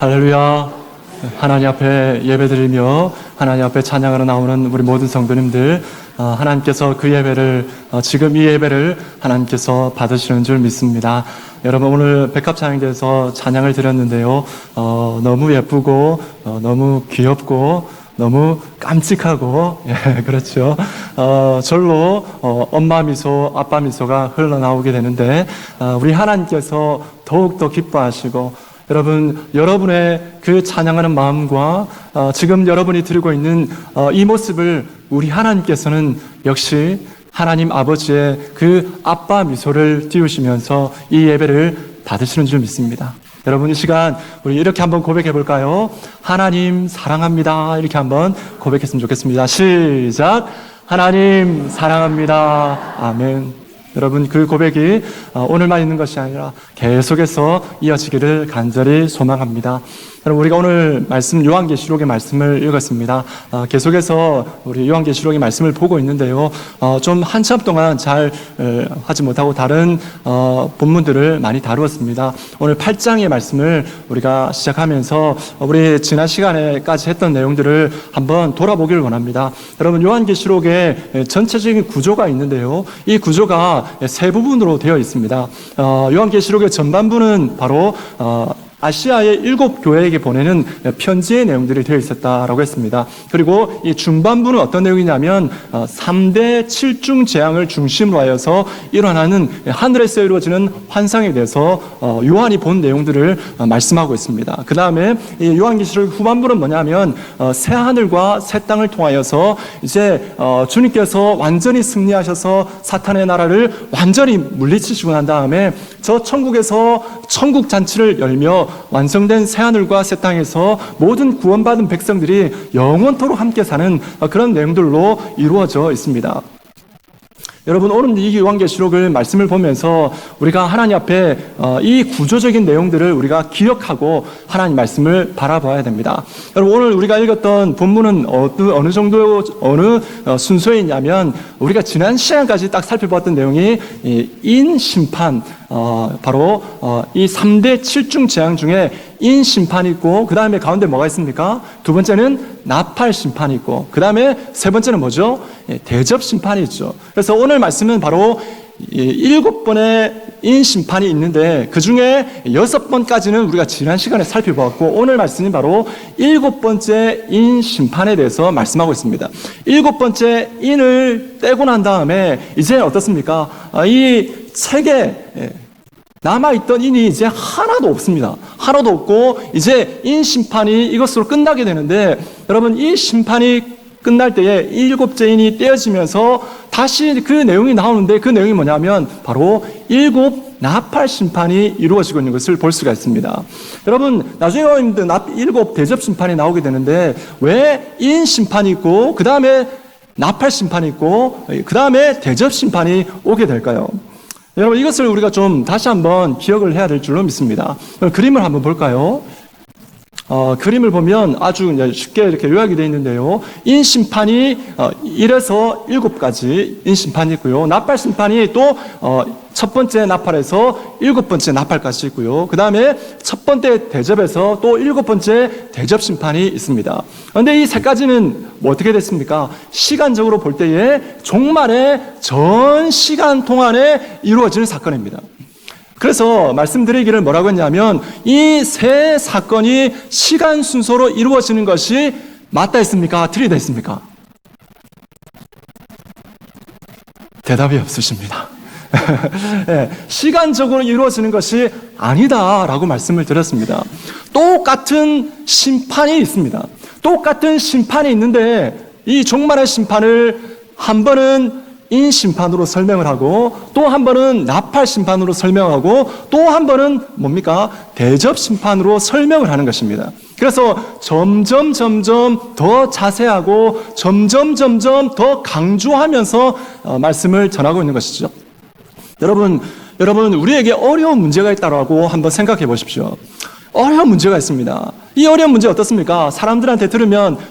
할렐루야. 하나님 앞에 예배드리며 하나님 앞에 찬양하러 나오는 우리 모든 성도님들, 하나님께서 그 예배를, 지금 이 예배를 하나님께서 받으시는 줄 믿습니다. 여러분, 오늘 백합찬양대에서 찬양을 드렸는데요, 너무 예쁘고 너무 귀엽고 너무 깜찍하고, 예, 그렇죠. 절로 엄마 미소, 아빠 미소가 흘러나오게 되는데, 우리 하나님께서 더욱더 기뻐하시고, 여러분의 그 찬양하는 마음과 지금 여러분이 드리고 있는 이 모습을 우리 하나님께서는 역시 하나님 아버지의 그 아빠 미소를 띄우시면서 이 예배를 받으시는 줄 믿습니다. 여러분, 이 시간 우리 이렇게 한번 고백해 볼까요? 하나님 사랑합니다. 이렇게 한번 고백했으면 좋겠습니다. 시작. 하나님 사랑합니다. 아멘. 여러분, 그 고백이 오늘만 있는 것이 아니라 계속해서 이어지기를 간절히 소망합니다. 여러분, 우리가 오늘 말씀 요한계시록의 말씀을 읽었습니다. 계속해서 우리 요한계시록의 말씀을 보고 있는데요, 좀 한참 동안 잘 하지 못하고 다른 본문들을 많이 다루었습니다. 오늘 8장의 말씀을 우리가 시작하면서 우리 지난 시간에까지 했던 내용들을 한번 돌아보기를 원합니다. 여러분, 요한계시록의 전체적인 구조가 있는데요, 이 구조가 세 부분으로 되어 있습니다. 요한계시록의 전반부는 바로 아시아의 7 교회에게 보내는 편지의 내용들이 되어 있었다라고 했습니다. 그리고 이 중반부는 어떤 내용이냐면 3대 7중 재앙을 중심으로 하여서 일어나는 하늘에서 이루어지는 환상에 대해서 요한이 본 내용들을 말씀하고 있습니다. 그 다음에 이 요한계시록 후반부는 뭐냐면 새 하늘과 새 땅을 통하여서 이제 주님께서 완전히 승리하셔서 사탄의 나라를 완전히 물리치시고 난 다음에 저 천국에서 천국 잔치를 열며 완성된 새하늘과 새 땅에서 모든 구원받은 백성들이 영원토록 함께 사는 그런 내용들로 이루어져 있습니다. 여러분, 오늘 이 요한계시록을 말씀을 보면서 우리가 하나님 앞에 이 구조적인 내용들을 우리가 기억하고 하나님 말씀을 바라봐야 됩니다. 여러분, 오늘 우리가 읽었던 본문은 어느 정도, 어느 순서에 있냐면, 우리가 지난 시간까지 딱 살펴봤던 내용이 인심판, 바로 이 3대 7중 재앙 중에 인심판이 있고, 그 다음에 가운데 뭐가 있습니까? 두 번째는 나팔심판이 있고, 그 다음에 세 번째는 뭐죠? 대접심판이 있죠. 그래서 오늘 말씀은 바로 7번의 인심판이 있는데, 그 중에 6번까지는 우리가 지난 시간에 살펴보았고, 오늘 말씀은 바로 7번째 인심판에 대해서 말씀하고 있습니다. 7번째 인을 떼고 난 다음에 이제 어떻습니까? 이 책에 남아있던 인이 이제 하나도 없습니다. 하나도 없고 이제 인심판이 이것으로 끝나게 되는데, 여러분, 이 심판이 끝날 때에 7째 인이 떼어지면서 다시 그 내용이 나오는데, 그 내용이 뭐냐면 바로 7 나팔 심판이 이루어지고 있는 것을 볼 수가 있습니다. 여러분, 나중에 7 대접 심판이 나오게 되는데, 왜 인심판이 있고 그 다음에 나팔 심판이 있고 그 다음에 대접 심판이 오게 될까요? 여러분, 이것을 우리가 좀 다시 한번 기억을 해야 될 줄로 믿습니다. 그림을 한번 볼까요? 그림을 보면 아주 쉽게 이렇게 요약이 되어 있는데요, 인심판이 1에서 7까지 인심판이 있고요, 나팔심판이 또 첫 번째 나팔에서 7번째 나팔까지 있고요, 그 다음에 첫 번째 대접에서 또 7번째 대접심판이 있습니다. 그런데 이 세 가지는 뭐 어떻게 됐습니까? 시간적으로 볼 때에 종말의 전 시간 동안에 이루어지는 사건입니다. 그래서 말씀드리기를 뭐라고 했냐면, 이 세 사건이 시간 순서로 이루어지는 것이 맞다 했습니까? 틀리다 했습니까? 대답이 없으십니다. 네, 시간적으로 이루어지는 것이 아니다라고 말씀을 드렸습니다. 똑같은 심판이 있습니다. 똑같은 심판이 있는데, 이 종말의 심판을 한 번은 인심판으로 설명을 하고, 또 한 번은 나팔심판으로 설명하고, 또 한 번은 뭡니까? 대접심판으로 설명을 하는 것입니다. 그래서 점점 더 자세하고 점점 더 강조하면서 말씀을 전하고 있는 것이죠. 여러분, 우리에게 어려운 문제가 있다고 한번 생각해 보십시오. 어려운 문제가 있습니다. 이 어려운 문제 어떻습니까? 사람들한테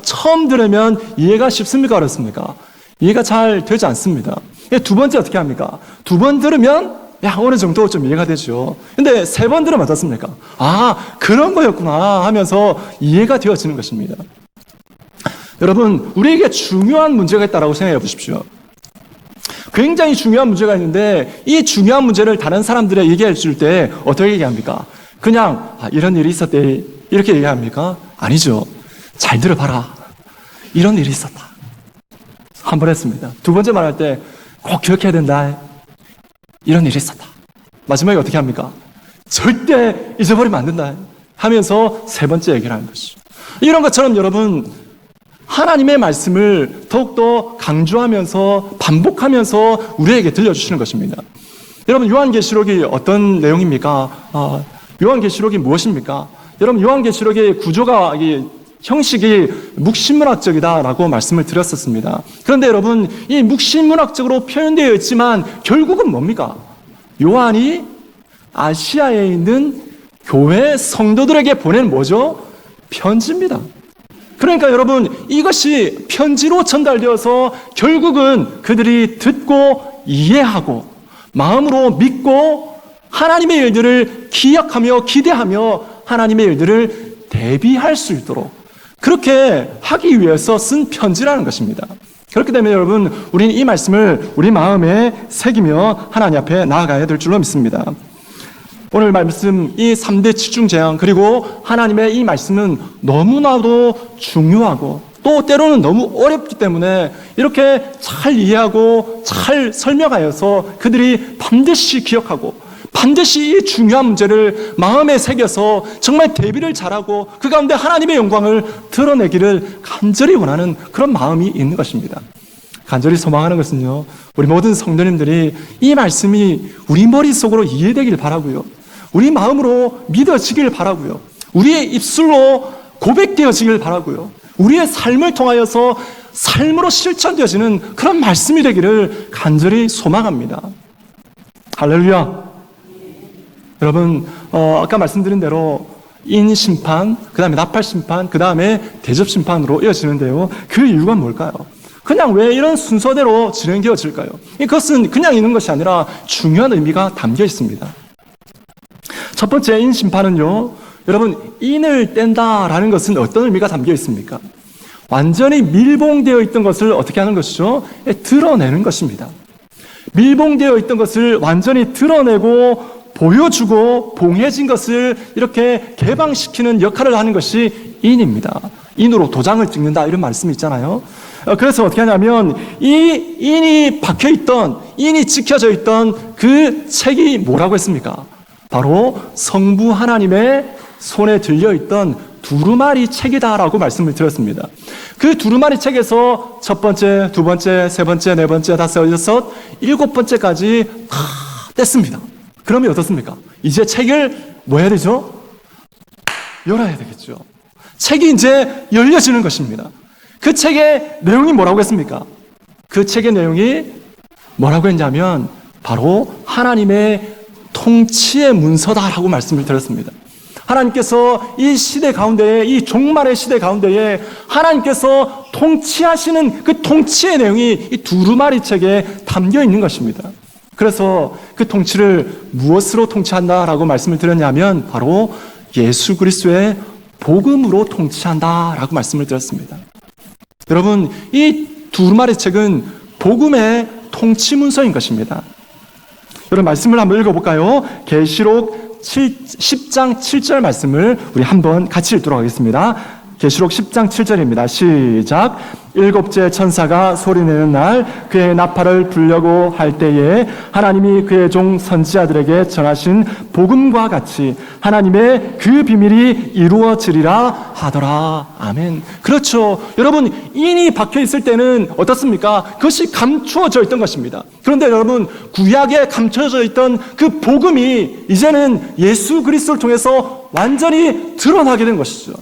처음 들으면 이해가 쉽습니까? 어렵습니까? 이해가 잘 되지 않습니다. 두 번째 어떻게 합니까? 두 번 들으면 어느 정도 좀 이해가 되죠. 근데 세 번 들으면 어떻습니까? 그런 거였구나 하면서 이해가 되어지는 것입니다. 여러분, 우리에게 중요한 문제가 있다고 생각해 보십시오. 굉장히 중요한 문제가 있는데 이 중요한 문제를 다른 사람들에게 얘기해 줄 때 어떻게 얘기합니까? 그냥 이런 일이 있었대 이렇게 얘기합니까? 아니죠. 잘 들어봐라. 이런 일이 있었다. 한 번 했습니다. 두 번째 말할 때 꼭 기억해야 된다. 이런 일이 있었다. 마지막에 어떻게 합니까? 절대 잊어버리면 안 된다 하면서 세 번째 얘기를 하는 것이죠. 이런 것처럼 여러분, 하나님의 말씀을 더욱더 강조하면서 반복하면서 우리에게 들려주시는 것입니다. 여러분, 요한계시록이 어떤 내용입니까? 요한계시록이 무엇입니까? 여러분, 요한계시록의 구조가 형식이 묵신문학적이다라고 말씀을 드렸었습니다. 그런데 여러분, 이 묵신문학적으로 표현되어 있지만 결국은 뭡니까? 요한이 아시아에 있는 교회 성도들에게 보낸 뭐죠? 편지입니다. 그러니까 여러분, 이것이 편지로 전달되어서 결국은 그들이 듣고 이해하고 마음으로 믿고 하나님의 일들을 기억하며 기대하며 하나님의 일들을 대비할 수 있도록 그렇게 하기 위해서 쓴 편지라는 것입니다. 그렇기 때문에 여러분, 우리는 이 말씀을 우리 마음에 새기며 하나님 앞에 나아가야 될 줄로 믿습니다. 오늘 말씀 이 3대 치중재앙 그리고 하나님의 이 말씀은 너무나도 중요하고 또 때로는 너무 어렵기 때문에 이렇게 잘 이해하고 잘 설명하여서 그들이 반드시 기억하고 반드시 이 중요한 문제를 마음에 새겨서 정말 대비를 잘하고 그 가운데 하나님의 영광을 드러내기를 간절히 원하는 그런 마음이 있는 것입니다. 간절히 소망하는 것은요, 우리 모든 성도님들이 이 말씀이 우리 머릿속으로 이해되길 바라고요, 우리 마음으로 믿어지길 바라고요, 우리의 입술로 고백되어지길 바라고요, 우리의 삶을 통하여서 삶으로 실천되어지는 그런 말씀이 되기를 간절히 소망합니다. 할렐루야. 여러분, 아까 말씀드린 대로 인심판, 그 다음에 나팔심판, 그 다음에 대접심판으로 이어지는데요. 그 이유가 뭘까요? 그냥 왜 이런 순서대로 진행되어질까요? 이것은 그냥 있는 것이 아니라 중요한 의미가 담겨 있습니다. 첫 번째 인심판은요, 여러분, 인을 뗀다라는 것은 어떤 의미가 담겨 있습니까? 완전히 밀봉되어 있던 것을 어떻게 하는 것이죠? 드러내는 것입니다. 밀봉되어 있던 것을 완전히 드러내고 보여주고 봉해진 것을 이렇게 개방시키는 역할을 하는 것이 인입니다. 인으로 도장을 찍는다 이런 말씀이 있잖아요. 그래서 어떻게 하냐면 이 인이 박혀있던, 인이 찍혀져 있던 그 책이 뭐라고 했습니까? 바로 성부 하나님의 손에 들려있던 두루마리 책이다라고 말씀을 드렸습니다. 그 두루마리 책에서 첫 번째, 두 번째, 세 번째, 네 번째, 다섯, 여섯, 일곱 번째까지 다 뗐습니다. 그러면 어떻습니까? 이제 책을 뭐 해야 되죠? 열어야 되겠죠. 책이 이제 열려지는 것입니다. 그 책의 내용이 뭐라고 했습니까? 그 책의 내용이 뭐라고 했냐면 바로 하나님의 통치의 문서다라고 말씀을 드렸습니다. 하나님께서 이 시대 가운데에, 이 종말의 시대 가운데에 하나님께서 통치하시는 그 통치의 내용이 이 두루마리 책에 담겨 있는 것입니다. 그래서 그 통치를 무엇으로 통치한다라고 말씀을 드렸냐면 바로 예수 그리스도의 복음으로 통치한다라고 말씀을 드렸습니다. 여러분, 이 두루마리 책은 복음의 통치 문서인 것입니다. 여러분, 말씀을 한번 읽어볼까요? 계시록 10장 7절 말씀을 우리 한번 같이 읽도록 하겠습니다. 계시록 10장 7절입니다. 시작. 일곱째 천사가 소리내는 날 그의 나팔을 불려고 할 때에 하나님이 그의 종 선지자들에게 전하신 복음과 같이 하나님의 그 비밀이 이루어지리라 하더라. 아멘. 그렇죠. 여러분, 인이 박혀 있을 때는 어떻습니까? 그것이 감추어져 있던 것입니다. 그런데 여러분, 구약에 감춰져 있던 그 복음이 이제는 예수 그리스도를 통해서 완전히 드러나게 된 것이죠.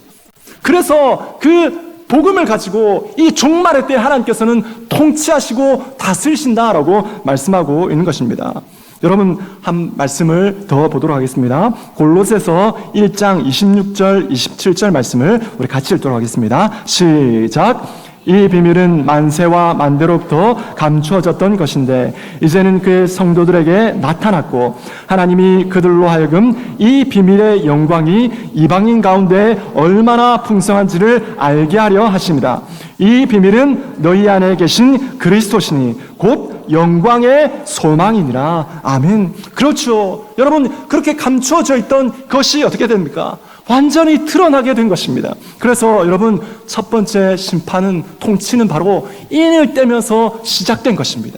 그래서 그 복음을 가지고 이 종말의 때 하나님께서는 통치하시고 다스리신다라고 말씀하고 있는 것입니다. 여러분, 한 말씀을 더 보도록 하겠습니다. 골로새서 1장 26절 27절 말씀을 우리 같이 읽도록 하겠습니다. 시작. 이 비밀은 만세와 만대로부터 감추어졌던 것인데 이제는 그의 성도들에게 나타났고 하나님이 그들로 하여금 이 비밀의 영광이 이방인 가운데 얼마나 풍성한지를 알게 하려 하십니다. 이 비밀은 너희 안에 계신 그리스도시니 곧 영광의 소망이니라. 아멘. 그렇죠. 여러분, 그렇게 감추어져 있던 것이 어떻게 됩니까? 완전히 드러나게 된 것입니다. 그래서 여러분, 첫 번째 심판은, 통치는 바로 인을 떼면서 시작된 것입니다.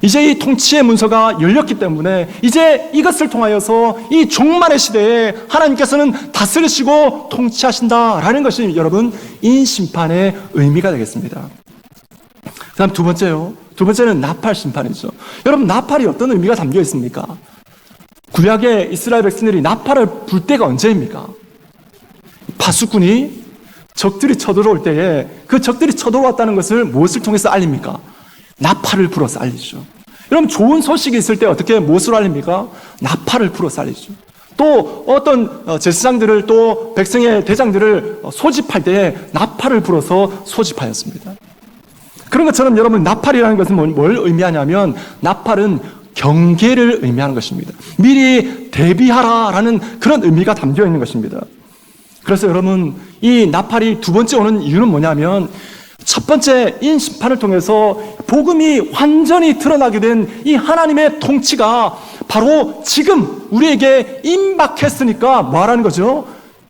이제 이 통치의 문서가 열렸기 때문에 이제 이것을 통하여서 이 종말의 시대에 하나님께서는 다스리시고 통치하신다라는 것이 여러분, 인심판의 의미가 되겠습니다. 그 다음 두 번째요. 두 번째는 나팔 심판이죠. 여러분, 나팔이 어떤 의미가 담겨 있습니까? 구약의 이스라엘 백성들이 나팔을 불 때가 언제입니까? 파수꾼이 적들이 쳐들어올 때에 그 적들이 쳐들어왔다는 것을 무엇을 통해서 알립니까? 나팔을 불어서 알리죠. 여러분, 좋은 소식이 있을 때 어떻게 무엇으로 알립니까? 나팔을 불어서 알리죠. 또 어떤 제사장들을 또 백성의 대장들을 소집할 때에 나팔을 불어서 소집하였습니다. 그런 것처럼 여러분, 나팔이라는 것은 뭘 의미하냐면 나팔은 경계를 의미하는 것입니다. 미리 대비하라라는 그런 의미가 담겨 있는 것입니다. 그래서 여러분, 이 나팔이 두 번째 오는 이유는 뭐냐면 첫 번째 인심판을 통해서 복음이 완전히 드러나게 된 이 하나님의 통치가 바로 지금 우리에게 임박했으니까 뭐하라는 거죠?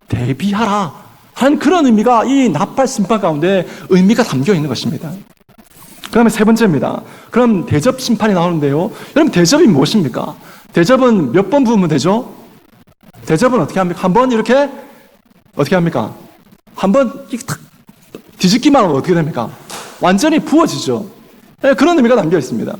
대비하라 하는 그런 의미가 이 나팔 심판 가운데 의미가 담겨 있는 것입니다. 그 다음에 세 번째입니다. 그럼 대접 심판이 나오는데요. 여러분, 대접이 무엇입니까? 대접은 몇 번 부으면 되죠? 대접은 어떻게 합니까? 한번 이렇게 어떻게 합니까? 한번 탁 뒤집기만 하면 어떻게 됩니까? 완전히 부어지죠. 네, 그런 의미가 담겨 있습니다.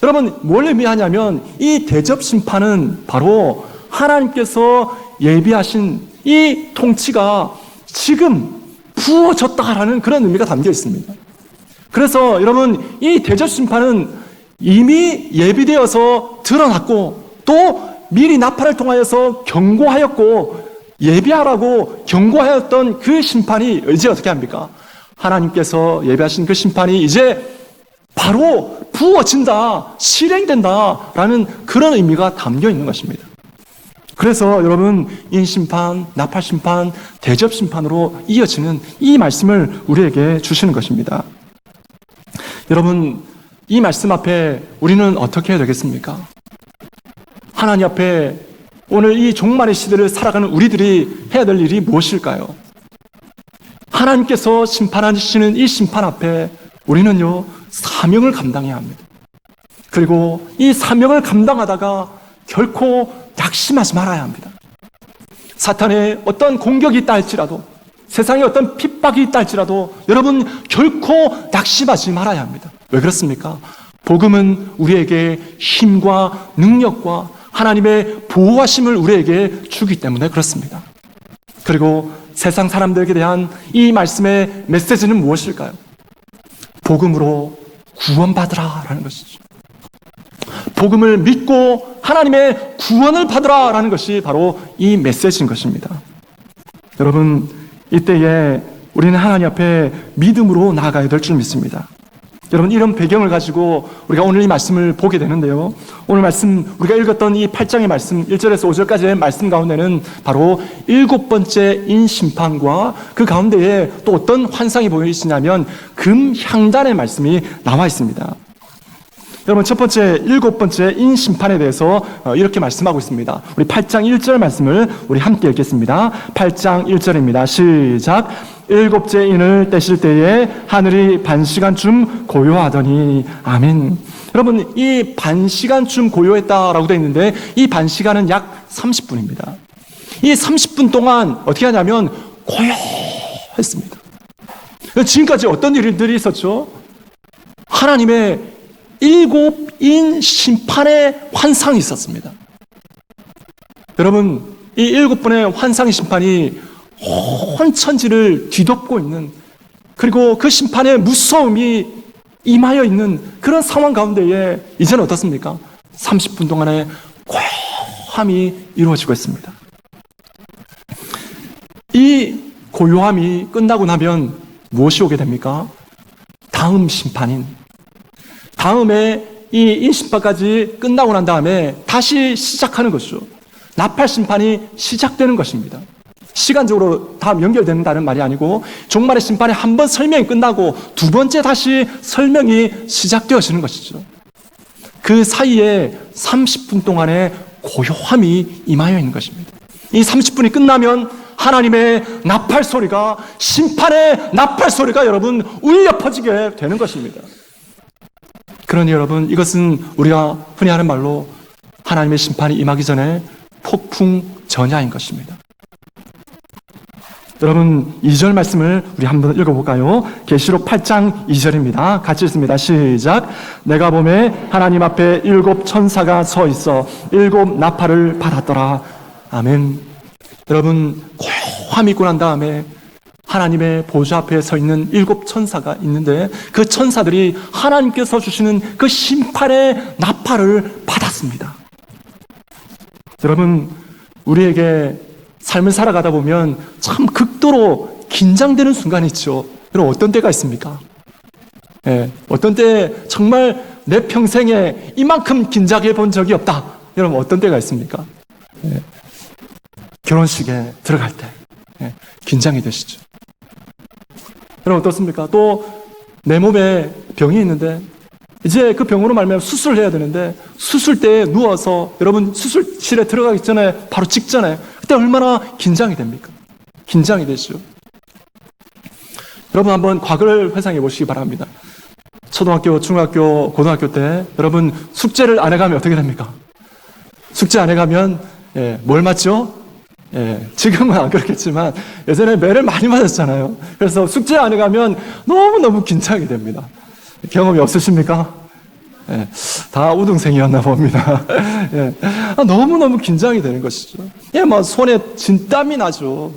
여러분, 뭘 의미하냐면 이 대접 심판은 바로 하나님께서 예비하신 이 통치가 지금 부어졌다라는 그런 의미가 담겨 있습니다. 그래서 여러분, 이 대접 심판은 이미 예비되어서 드러났고 또 미리 나팔을 통하여서 경고하였고 예비하라고 경고하였던 그 심판이 이제 어떻게 합니까? 하나님께서 예비하신 그 심판이 이제 바로 부어진다, 실행된다라는 그런 의미가 담겨 있는 것입니다. 그래서 여러분, 인심판, 나팔심판, 대접심판으로 이어지는 이 말씀을 우리에게 주시는 것입니다. 여러분, 이 말씀 앞에 우리는 어떻게 해야 되겠습니까? 하나님 앞에 오늘 이 종말의 시대를 살아가는 우리들이 해야 될 일이 무엇일까요? 하나님께서 심판하시는 이 심판 앞에 우리는요, 사명을 감당해야 합니다. 그리고 이 사명을 감당하다가 결코 낙심하지 말아야 합니다. 사탄의 어떤 공격이 있다 할지라도, 세상에 어떤 핍박이 있다 할지라도 여러분, 결코 낙심하지 말아야 합니다. 왜 그렇습니까? 복음은 우리에게 힘과 능력과 하나님의 보호하심을 우리에게 주기 때문에 그렇습니다. 그리고 세상 사람들에게 대한 이 말씀의 메시지는 무엇일까요? 복음으로 구원받으라라는 것이죠. 복음을 믿고 하나님의 구원을 받으라라는 것이 바로 이 메시지인 것입니다. 여러분, 이때에 우리는 하나님 앞에 믿음으로 나아가야 될 줄 믿습니다. 여러분, 이런 배경을 가지고 우리가 오늘 이 말씀을 보게 되는데요. 오늘 말씀, 우리가 읽었던 이 8장의 말씀, 1절에서 5절까지의 말씀 가운데는 바로 7번째 인심판과 그 가운데에 또 어떤 환상이 보이시냐면 금향단의 말씀이 나와 있습니다. 여러분, 첫 번째, 7번째 인심판에 대해서 이렇게 말씀하고 있습니다. 우리 8장 1절 말씀을 우리 함께 읽겠습니다. 8장 1절입니다. 시작. 7째 인을 떼실 때에 하늘이 반시간쯤 고요하더니. 아멘. 여러분, 이 반시간쯤 고요했다라고 되어 있는데 이 반시간은 약 30분입니다. 이 30분 동안 어떻게 하냐면 고요했습니다. 지금까지 어떤 일들이 있었죠? 하나님의 7인 심판의 환상이 있었습니다. 여러분, 이 7번의 환상의 심판이 온 천지를 뒤덮고 있는, 그리고 그 심판의 무서움이 임하여 있는 그런 상황 가운데에 이제는 어떻습니까? 30분 동안의 고요함이 이루어지고 있습니다. 이 고요함이 끝나고 나면 무엇이 오게 됩니까? 다음 심판인, 다음에 이 심판까지 끝나고 난 다음에 다시 시작하는 것이죠. 나팔 심판이 시작되는 것입니다. 시간적으로 다 연결된다는 말이 아니고 종말의 심판이 한 번 설명이 끝나고 두 번째 다시 설명이 시작되어지는 것이죠. 그 사이에 30분 동안의 고요함이 임하여 있는 것입니다. 이 30분이 끝나면 하나님의 나팔 소리가, 심판의 나팔 소리가 여러분 울려 퍼지게 되는 것입니다. 그러니 여러분, 이것은 우리가 흔히 하는 말로 하나님의 심판이 임하기 전에 폭풍 전야인 것입니다. 여러분, 2절 말씀을 우리 한번 읽어볼까요? 계시록 8장 2절입니다. 같이 읽습니다. 시작. 내가 보매 하나님 앞에 7 천사가 서 있어 7 나팔을 받았더라. 아멘. 여러분, 고요함이 있고 난 다음에 하나님의 보좌 앞에 서 있는 7 천사가 있는데 그 천사들이 하나님께서 주시는 그 심판의 나팔을 받았습니다. 여러분, 우리에게 삶을 살아가다 보면 참 극도로 긴장되는 순간이 있죠. 여러분, 어떤 때가 있습니까? 어떤 때 정말 내 평생에 이만큼 긴장해 본 적이 없다. 여러분, 어떤 때가 있습니까? 결혼식에 들어갈 때 긴장이 되시죠. 여러분, 어떻습니까? 또 내 몸에 병이 있는데 이제 그 병으로 말미암아 수술을 해야 되는데 수술대에 누워서 여러분 수술실에 들어가기 전에 바로 직전에 그때 얼마나 긴장이 됩니까? 긴장이 되죠. 여러분, 한번 과거를 회상해 보시기 바랍니다. 초등학교, 중학교, 고등학교 때 여러분 숙제를 안 해가면 어떻게 됩니까? 숙제 안 해가면 뭘 맞죠? 지금은 안 그렇겠지만 예전에 매를 많이 맞았잖아요. 그래서 숙제 안 해가면 너무너무 긴장이 됩니다. 경험이 없으십니까? 다 우등생이었나 봅니다. 너무너무 긴장이 되는 것이죠. 막 손에 진땀이 나죠.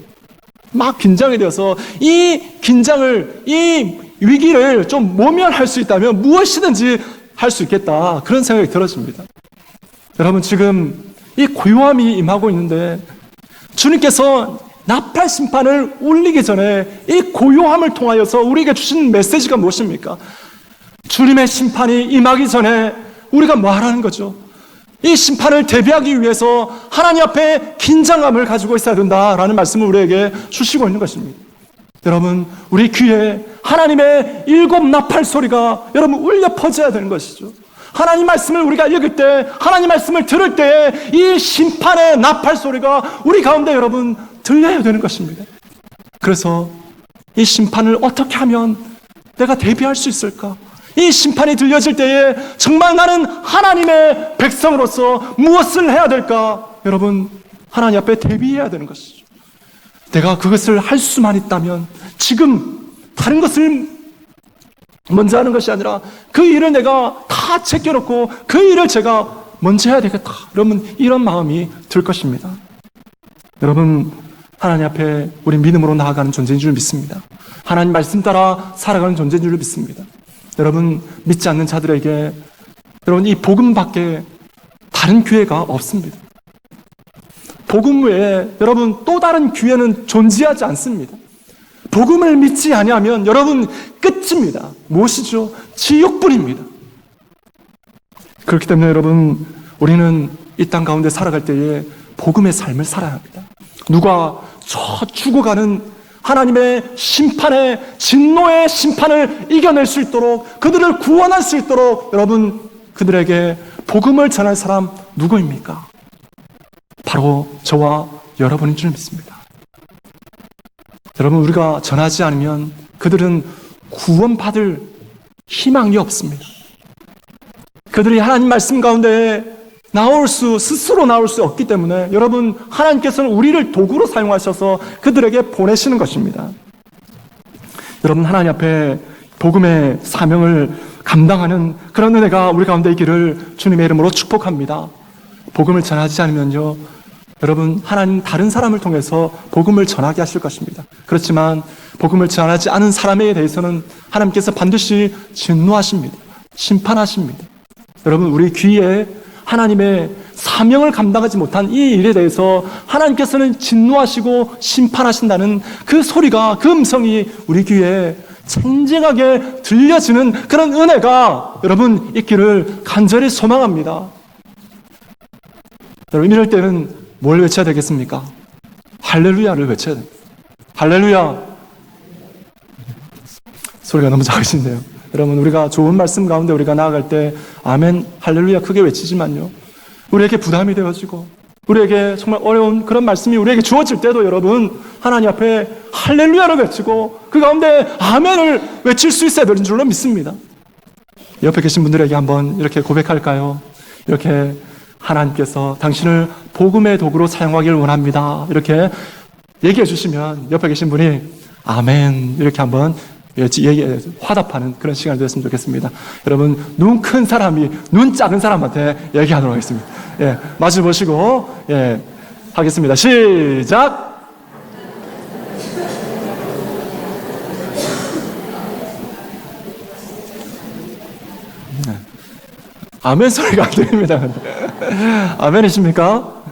막 긴장이 되어서 이 긴장을, 이 위기를 좀 모면할 수 있다면 무엇이든지 할 수 있겠다. 그런 생각이 들어집니다. 여러분, 지금 이 고요함이 임하고 있는데 주님께서 나팔 심판을 울리기 전에 이 고요함을 통하여서 우리에게 주신 메시지가 무엇입니까? 주님의 심판이 임하기 전에 우리가 뭐 하라는 거죠? 이 심판을 대비하기 위해서 하나님 앞에 긴장감을 가지고 있어야 된다라는 말씀을 우리에게 주시고 있는 것입니다. 여러분, 우리 귀에 하나님의 7 나팔 소리가 여러분 울려 퍼져야 되는 것이죠. 하나님 말씀을 우리가 읽을 때, 하나님 말씀을 들을 때 이 심판의 나팔 소리가 우리 가운데 여러분 들려야 되는 것입니다. 그래서 이 심판을 어떻게 하면 내가 대비할 수 있을까? 이 심판이 들려질 때에 정말 나는 하나님의 백성으로서 무엇을 해야 될까? 여러분, 하나님 앞에 대비해야 되는 것이죠. 내가 그것을 할 수만 있다면 지금 다른 것을 먼저 하는 것이 아니라 그 일을 내가 다 제껴놓고 그 일을 제가 먼저 해야 되겠다. 여러분, 이런 마음이 들 것입니다. 여러분, 하나님 앞에 우리 믿음으로 나아가는 존재인 줄 믿습니다. 하나님 말씀 따라 살아가는 존재인 줄 믿습니다. 여러분, 믿지 않는 자들에게 여러분 이 복음밖에 다른 기회가 없습니다. 복음 외에 여러분 또 다른 기회는 존재하지 않습니다. 복음을 믿지 아니하면 여러분 끝입니다. 무엇이죠? 지옥불입니다. 그렇기 때문에 여러분, 우리는 이 땅 가운데 살아갈 때에 복음의 삶을 살아야 합니다. 누가 저 죽어가는 하나님의 심판의 진노의 심판을 이겨낼 수 있도록, 그들을 구원할 수 있도록 여러분 그들에게 복음을 전할 사람 누구입니까? 바로 저와 여러분인 줄 믿습니다. 여러분, 우리가 전하지 않으면 그들은 구원받을 희망이 없습니다. 그들이 하나님 말씀 가운데 스스로 나올 수 없기 때문에 여러분, 하나님께서는 우리를 도구로 사용하셔서 그들에게 보내시는 것입니다. 여러분, 하나님 앞에 복음의 사명을 감당하는 그런 은혜가 우리 가운데 있기를 주님의 이름으로 축복합니다. 복음을 전하지 않으면요, 여러분, 하나님 다른 사람을 통해서 복음을 전하게 하실 것입니다. 그렇지만 복음을 전하지 않은 사람에 대해서는 하나님께서 반드시 진노하십니다. 심판하십니다. 여러분, 우리 귀에 하나님의 사명을 감당하지 못한 이 일에 대해서 하나님께서는 진노하시고 심판하신다는 그 소리가, 그 음성이 우리 귀에 생생하게 들려지는 그런 은혜가 여러분 있기를 간절히 소망합니다. 여러분 이럴 때는 뭘 외쳐야 되겠습니까? 할렐루야를 외쳐야 됩니다. 할렐루야. 소리가 너무 작으신데요. 여러분 우리가 좋은 말씀 가운데 우리가 나아갈 때 아멘 할렐루야 크게 외치지만요, 우리에게 부담이 되어지고 우리에게 정말 어려운 그런 말씀이 우리에게 주어질 때도 여러분 하나님 앞에 할렐루야를 외치고 그 가운데 아멘을 외칠 수 있어야 되는 줄로 믿습니다. 옆에 계신 분들에게 한번 이렇게 고백할까요? 이렇게 하나님께서 당신을 복음의 도구로 사용하기를 원합니다. 이렇게 얘기해 주시면 옆에 계신 분이 아멘 이렇게 한번 화답하는 그런 시간이 되었으면 좋겠습니다. 여러분 눈 큰 사람이 눈 작은 사람한테 얘기하도록 하겠습니다. 예, 마주 보시고 예, 하겠습니다. 시작. 네. 아멘 소리가 안 들립니다. 아멘이십니까?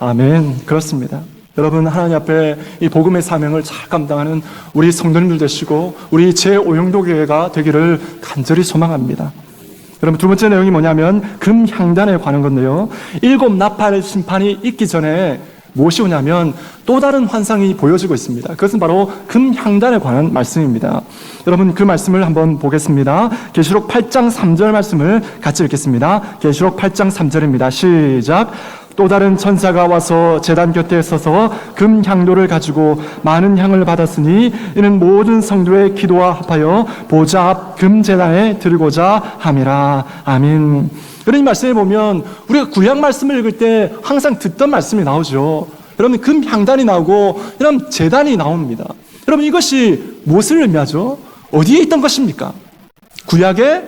아멘. 그렇습니다. 여러분 하나님 앞에 이 복음의 사명을 잘 감당하는 우리 성도님들 되시고 우리 제5영도교회가 되기를 간절히 소망합니다. 여러분 두 번째 내용이 뭐냐면 금향단에 관한 건데요, 7 나팔 심판이 있기 전에 무엇이 오냐면 또 다른 환상이 보여지고 있습니다. 그것은 바로 금향단에 관한 말씀입니다. 여러분 그 말씀을 한번 보겠습니다. 계시록 8장 3절 말씀을 같이 읽겠습니다. 계시록 8장 3절입니다. 시작. 또 다른 천사가 와서 제단 곁에 서서 금향로를 가지고 많은 향을 받았으니 이는 모든 성도의 기도와 합하여 보좌 앞 금제단에 드리고자 함이라. 아멘. 그런 이 말씀에 보면 우리가 구약 말씀을 읽을 때 항상 듣던 말씀이 나오죠. 여러분 금향단이 나오고 이런 제단이 나옵니다. 여러분 이것이 무엇을 의미하죠? 어디에 있던 것입니까? 구약에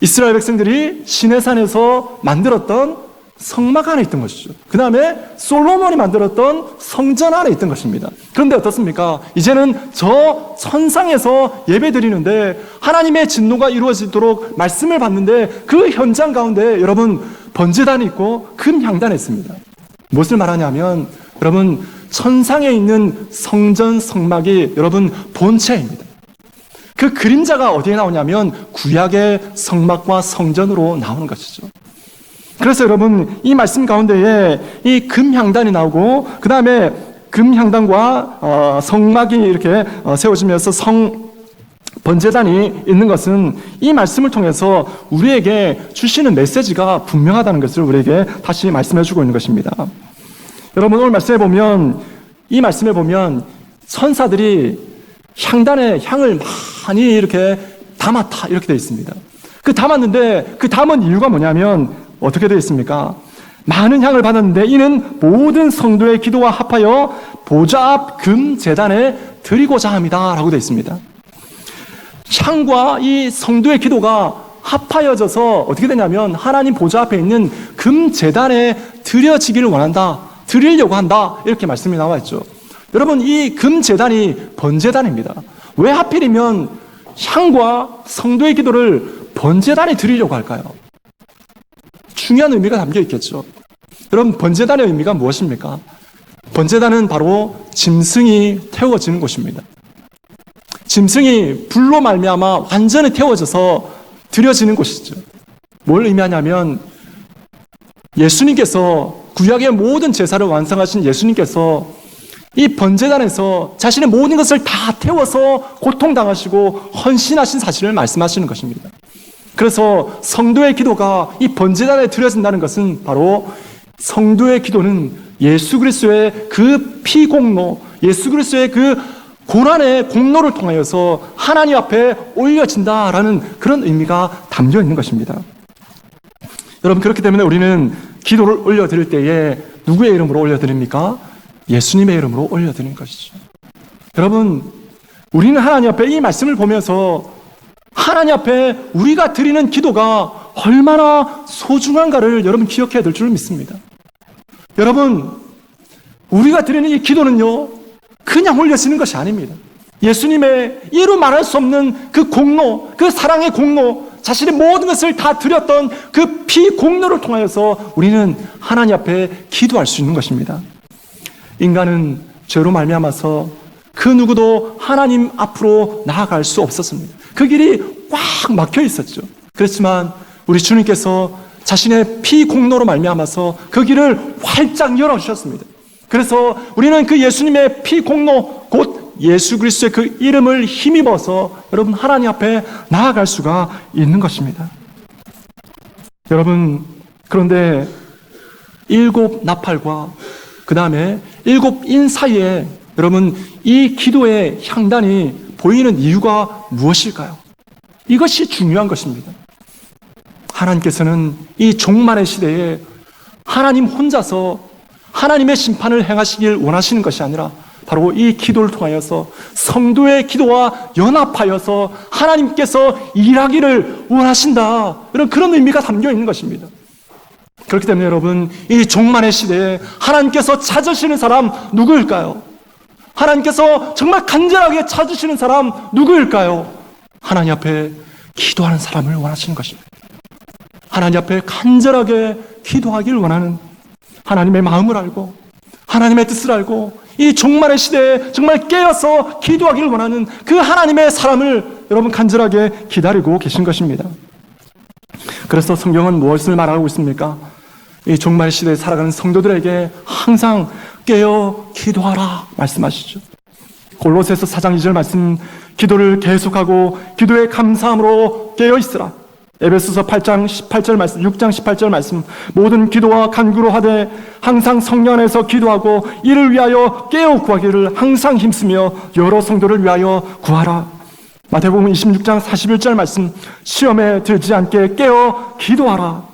이스라엘 백성들이 시내산에서 만들었던 성막 안에 있던 것이죠. 그 다음에 솔로몬이 만들었던 성전 안에 있던 것입니다. 그런데 어떻습니까? 이제는 저 천상에서 예배 드리는데 하나님의 진노가 이루어지도록 말씀을 받는데 그 현장 가운데 여러분 번제단이 있고 금향단이 있습니다. 무엇을 말하냐면 여러분 천상에 있는 성전 성막이 여러분 본체입니다. 그 그림자가 어디에 나오냐면 구약의 성막과 성전으로 나오는 것이죠. 그래서 여러분 이 말씀 가운데에 이 금향단이 나오고 그 다음에 금향단과 성막이 이렇게 세워지면서 번제단이 있는 것은 이 말씀을 통해서 우리에게 주시는 메시지가 분명하다는 것을 우리에게 다시 말씀해 주고 있는 것입니다. 여러분 오늘 이 말씀에 보면 천사들이 향단에 향을 많이 이렇게 담았다 이렇게 되어 있습니다. 그 담았는데 그 담은 이유가 뭐냐면 어떻게 되어 있습니까? 많은 향을 받았는데 이는 모든 성도의 기도와 합하여 보좌 앞 금제단에 드리고자 합니다 라고 되어 있습니다. 향과 이 성도의 기도가 합하여져서 어떻게 되냐면 하나님 보좌 앞에 있는 금제단에 드려지기를 원한다, 드리려고 한다 이렇게 말씀이 나와 있죠. 여러분 이 금제단이 번제단입니다. 왜 하필이면 향과 성도의 기도를 번제단에 드리려고 할까요? 중요한 의미가 담겨 있겠죠. 여러분 번제단의 의미가 무엇입니까? 번제단은 바로 짐승이 태워지는 곳입니다. 짐승이 불로 말미암아 완전히 태워져서 드려지는 곳이죠. 뭘 의미하냐면 예수님께서 구약의 모든 제사를 완성하신 예수님께서 이 번제단에서 자신의 모든 것을 다 태워서 고통당하시고 헌신하신 사실을 말씀하시는 것입니다. 그래서 성도의 기도가 이 번제단에 드려진다는 것은 바로 성도의 기도는 예수 그리스도의 그 피공로, 예수 그리스도의 그 고난의 공로를 통하여서 하나님 앞에 올려진다라는 그런 의미가 담겨 있는 것입니다. 여러분 그렇기 때문에 우리는 기도를 올려드릴 때에 누구의 이름으로 올려드립니까? 예수님의 이름으로 올려드리는 것이죠. 여러분 우리는 하나님 앞에 이 말씀을 보면서 하나님 앞에 우리가 드리는 기도가 얼마나 소중한가를 여러분 기억해야 될 줄 믿습니다. 여러분 우리가 드리는 이 기도는요 그냥 올려지는 것이 아닙니다. 예수님의 이루 말할 수 없는 그 공로, 그 사랑의 공로, 자신의 모든 것을 다 드렸던 그 피 공로를 통하여서 우리는 하나님 앞에 기도할 수 있는 것입니다. 인간은 죄로 말미암아서 그 누구도 하나님 앞으로 나아갈 수 없었습니다. 그 길이 꽉 막혀 있었죠. 그렇지만 우리 주님께서 자신의 피 공로로 말미암아서 그 길을 활짝 열어주셨습니다. 그래서 우리는 그 예수님의 피 공로, 곧 예수 그리스도의 그 이름을 힘입어서 여러분 하나님 앞에 나아갈 수가 있는 것입니다. 여러분, 그런데 7 나팔과 그 다음에 7인 사이에 여러분 이 기도의 향단이 보이는 이유가 무엇일까요? 이것이 중요한 것입니다. 하나님께서는 이 종말의 시대에 하나님 혼자서 하나님의 심판을 행하시길 원하시는 것이 아니라 바로 이 기도를 통하여서 성도의 기도와 연합하여서 하나님께서 일하기를 원하신다, 이런 그런 의미가 담겨 있는 것입니다. 그렇기 때문에 여러분, 이 종말의 시대에 하나님께서 찾으시는 사람 누구일까요? 하나님께서 정말 간절하게 찾으시는 사람 누구일까요? 하나님 앞에 기도하는 사람을 원하시는 것입니다. 하나님 앞에 간절하게 기도하기를 원하는, 하나님의 마음을 알고 하나님의 뜻을 알고 이 종말의 시대에 정말 깨어서 기도하기를 원하는 그 하나님의 사람을 여러분 간절하게 기다리고 계신 것입니다. 그래서 성경은 무엇을 말하고 있습니까? 이 종말의 시대에 살아가는 성도들에게 항상 깨어 기도하라 말씀하시죠. 골로새서 4장 2절 말씀, 기도를 계속하고 기도에 감사함으로 깨어 있으라. 에베소서 8장 18절 말씀, 6장 18절 말씀, 모든 기도와 간구로 하되 항상 성령 안에서 기도하고 이를 위하여 깨어 구하기를 항상 힘쓰며 여러 성도를 위하여 구하라. 마태복음 26장 41절 말씀, 시험에 들지 않게 깨어 기도하라.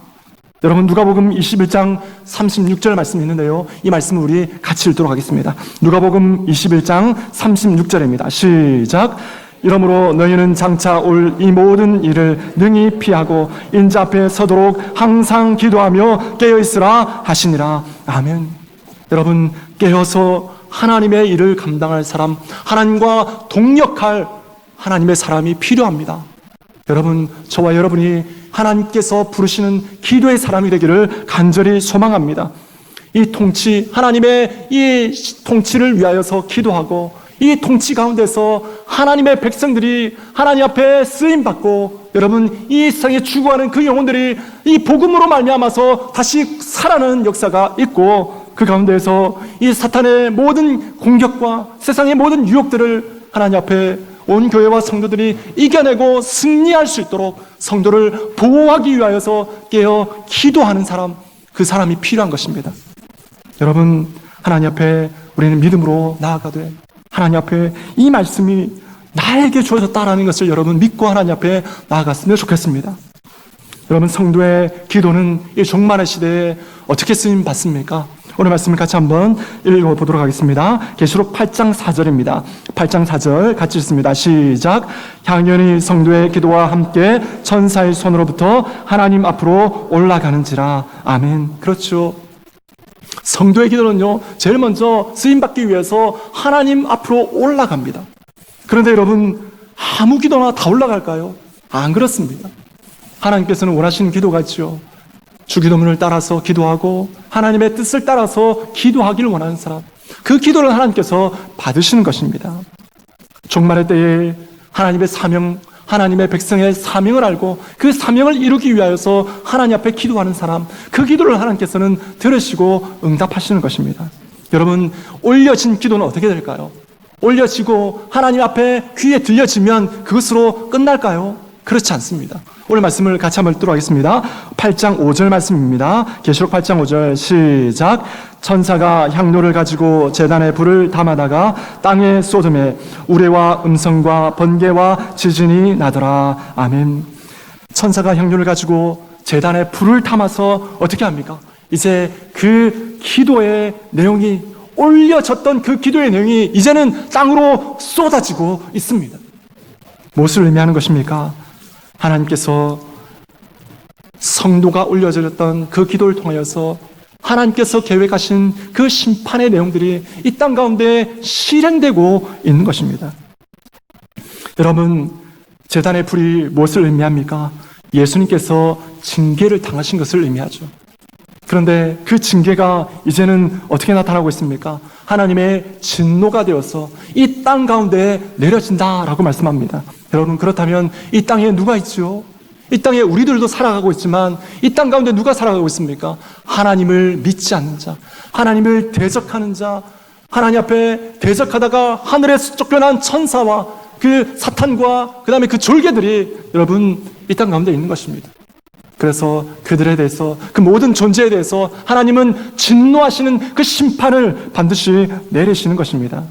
여러분, 누가복음 21장 36절 말씀이 있는데요, 이 말씀을 우리 같이 읽도록 하겠습니다. 누가복음 21장 36절입니다. 시작. 이러므로 너희는 장차 올 이 모든 일을 능히 피하고 인자 앞에 서도록 항상 기도하며 깨어있으라 하시니라. 아멘. 여러분, 깨어서 하나님의 일을 감당할 사람, 하나님과 동역할 하나님의 사람이 필요합니다. 여러분, 저와 여러분이 하나님께서 부르시는 기도의 사람이 되기를 간절히 소망합니다. 이 통치, 하나님의 이 통치를 위하여서 기도하고 이 통치 가운데서 하나님의 백성들이 하나님 앞에 쓰임받고 여러분 이 세상에 죽어가는 그 영혼들이 이 복음으로 말미암아서 다시 살아나는 역사가 있고, 그 가운데에서 이 사탄의 모든 공격과 세상의 모든 유혹들을 하나님 앞에 온 교회와 성도들이 이겨내고 승리할 수 있도록 성도를 보호하기 위하여서 깨어 기도하는 사람, 그 사람이 필요한 것입니다. 여러분, 하나님 앞에 우리는 믿음으로 나아가되 하나님 앞에 이 말씀이 나에게 주어졌다라는 것을 여러분 믿고 하나님 앞에 나아갔으면 좋겠습니다. 여러분, 성도의 기도는 이 종말의 시대에 어떻게 쓰임 받습니까? 오늘 말씀을 같이 한번 읽어보도록 하겠습니다. 계시록 8장 4절입니다. 8장 4절 같이 읽습니다. 시작. 향연이 성도의 기도와 함께 천사의 손으로부터 하나님 앞으로 올라가는지라. 아멘. 그렇죠. 성도의 기도는요, 제일 먼저 쓰임받기 위해서 하나님 앞으로 올라갑니다. 그런데 여러분, 아무 기도나 다 올라갈까요? 안 그렇습니다. 하나님께서는 원하시는 기도가 있죠. 주기도문을 따라서 기도하고 하나님의 뜻을 따라서 기도하기를 원하는 사람, 그 기도를 하나님께서 받으시는 것입니다. 종말의 때에 하나님의 사명, 하나님의 백성의 사명을 알고 그 사명을 이루기 위하여서 하나님 앞에 기도하는 사람, 그 기도를 하나님께서는 들으시고 응답하시는 것입니다. 여러분, 올려진 기도는 어떻게 될까요? 올려지고 하나님 앞에 귀에 들려지면 그것으로 끝날까요? 그렇지 않습니다. 오늘 말씀을 같이 한번 읽도록 하겠습니다. 8장 5절 말씀입니다. 계시록 8장 5절 시작. 천사가 향로를 가지고 제단에 불을 담아다가 땅에 쏟음에 우레와 음성과 번개와 지진이 나더라. 아멘. 천사가 향로를 가지고 제단에 불을 담아서 어떻게 합니까? 이제 그 기도의 내용이, 올려졌던 그 기도의 내용이 이제는 땅으로 쏟아지고 있습니다. 무엇을 의미하는 것입니까? 하나님께서 성도가 올려졌던 그 기도를 통하여서 하나님께서 계획하신 그 심판의 내용들이 이 땅 가운데 실행되고 있는 것입니다. 여러분, 제단의 불이 무엇을 의미합니까? 예수님께서 징계를 당하신 것을 의미하죠. 그런데 그 징계가 이제는 어떻게 나타나고 있습니까? 하나님의 진노가 되어서 이 땅 가운데 내려진다라고 말씀합니다. 여러분, 그렇다면 이 땅에 누가 있죠? 이 땅에 우리들도 살아가고 있지만 이 땅 가운데 누가 살아가고 있습니까? 하나님을 믿지 않는 자, 하나님을 대적하는 자, 하나님 앞에 대적하다가 하늘에서 쫓겨난 천사와 그 사탄과 그 다음에 그 졸개들이 여러분 이 땅 가운데 있는 것입니다. 그래서 그들에 대해서, 그 모든 존재에 대해서 하나님은 진노하시는 그 심판을 반드시 내리시는 것입니다.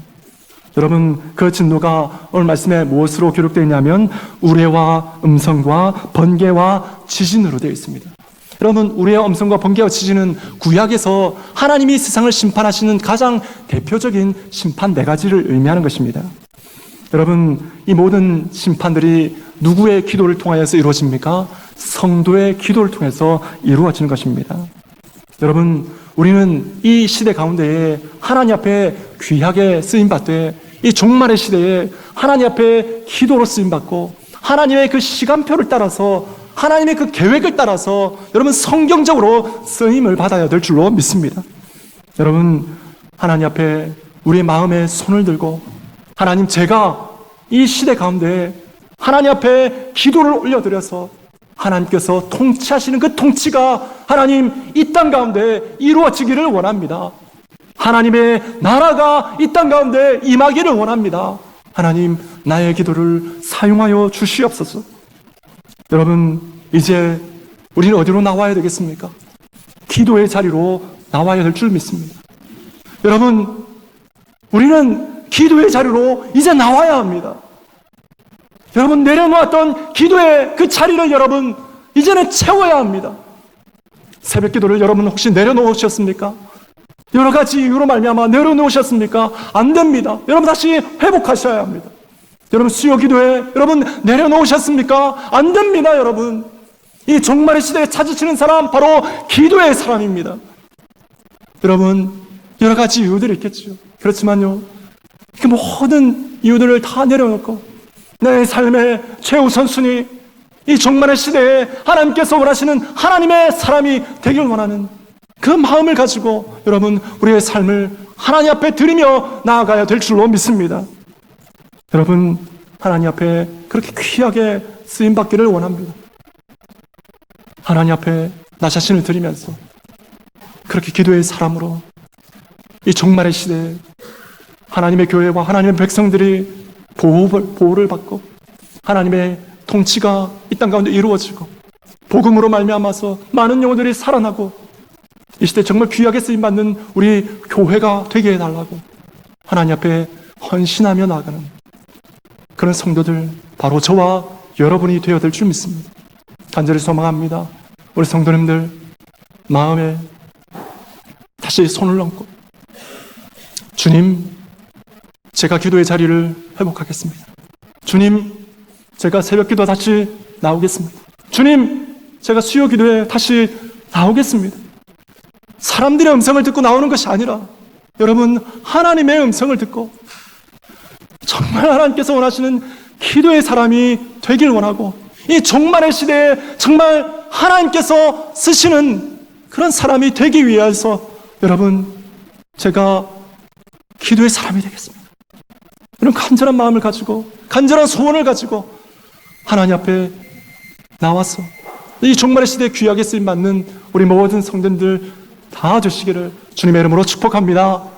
여러분, 그 진노가 오늘 말씀에 무엇으로 기록되어 있냐면 우레와 음성과 번개와 지진으로 되어 있습니다. 여러분, 우레와 음성과 번개와 지진은 구약에서 하나님이 세상을 심판하시는 가장 대표적인 심판 4가지를 의미하는 것입니다. 여러분, 이 모든 심판들이 누구의 기도를 통하여서 이루어집니까? 성도의 기도를 통해서 이루어지는 것입니다. 여러분, 우리는 이 시대 가운데에 하나님 앞에 귀하게 쓰임받되 이 종말의 시대에 하나님 앞에 기도로 쓰임받고 하나님의 그 시간표를 따라서 하나님의 그 계획을 따라서 여러분 성경적으로 쓰임을 받아야 될 줄로 믿습니다. 여러분, 하나님 앞에 우리의 마음에 손을 들고 하나님, 제가 이 시대 가운데 하나님 앞에 기도를 올려드려서 하나님께서 통치하시는 그 통치가 하나님 이 땅 가운데 이루어지기를 원합니다. 하나님의 나라가 이 땅 가운데 임하기를 원합니다. 하나님, 나의 기도를 사용하여 주시옵소서. 여러분, 이제 우리는 어디로 나와야 되겠습니까? 기도의 자리로 나와야 될 줄 믿습니다. 여러분, 우리는 기도의 자리로 이제 나와야 합니다. 여러분, 내려놓았던 기도의 그 자리를 여러분 이제는 채워야 합니다. 새벽 기도를 여러분 혹시 내려놓으셨습니까? 여러 가지 이유로 말미암아 내려놓으셨습니까? 안 됩니다. 여러분 다시 회복하셔야 합니다. 여러분, 수요 기도에 여러분 내려놓으셨습니까? 안 됩니다. 여러분, 이 종말의 시대에 찾으시는 사람 바로 기도의 사람입니다. 여러분, 여러 가지 이유들이 있겠죠. 그렇지만요, 그 모든 이유들을 다 내려놓고 내 삶의 최우선순위, 이 종말의 시대에 하나님께서 원하시는 하나님의 사람이 되길 원하는 그 마음을 가지고 여러분 우리의 삶을 하나님 앞에 드리며 나아가야 될 줄로 믿습니다. 여러분, 하나님 앞에 그렇게 귀하게 쓰임받기를 원합니다. 하나님 앞에 나 자신을 드리면서 그렇게 기도의 사람으로 이 종말의 시대에 하나님의 교회와 하나님의 백성들이 보호를 받고 하나님의 통치가 이 땅 가운데 이루어지고 복음으로 말미암아서 많은 영혼들이 살아나고 이 시대 정말 귀하게 쓰임받는 우리 교회가 되게 해달라고 하나님 앞에 헌신하며 나아가는 그런 성도들, 바로 저와 여러분이 되어야 될 줄 믿습니다. 간절히 소망합니다. 우리 성도님들 마음에 다시 손을 얹고, 주님, 제가 기도의 자리를 회복하겠습니다. 주님, 제가 새벽 기도 다시 나오겠습니다. 주님, 제가 수요 기도에 다시 나오겠습니다. 사람들의 음성을 듣고 나오는 것이 아니라 여러분 하나님의 음성을 듣고 정말 하나님께서 원하시는 기도의 사람이 되길 원하고 이 종말의 시대에 정말 하나님께서 쓰시는 그런 사람이 되기 위해서 여러분, 제가 기도의 사람이 되겠습니다. 이런 간절한 마음을 가지고, 간절한 소원을 가지고 하나님 앞에 나와서 이 종말의 시대에 귀하게 쓰임받는 우리 모든 성도들 다 되시기를 주님의 이름으로 축복합니다.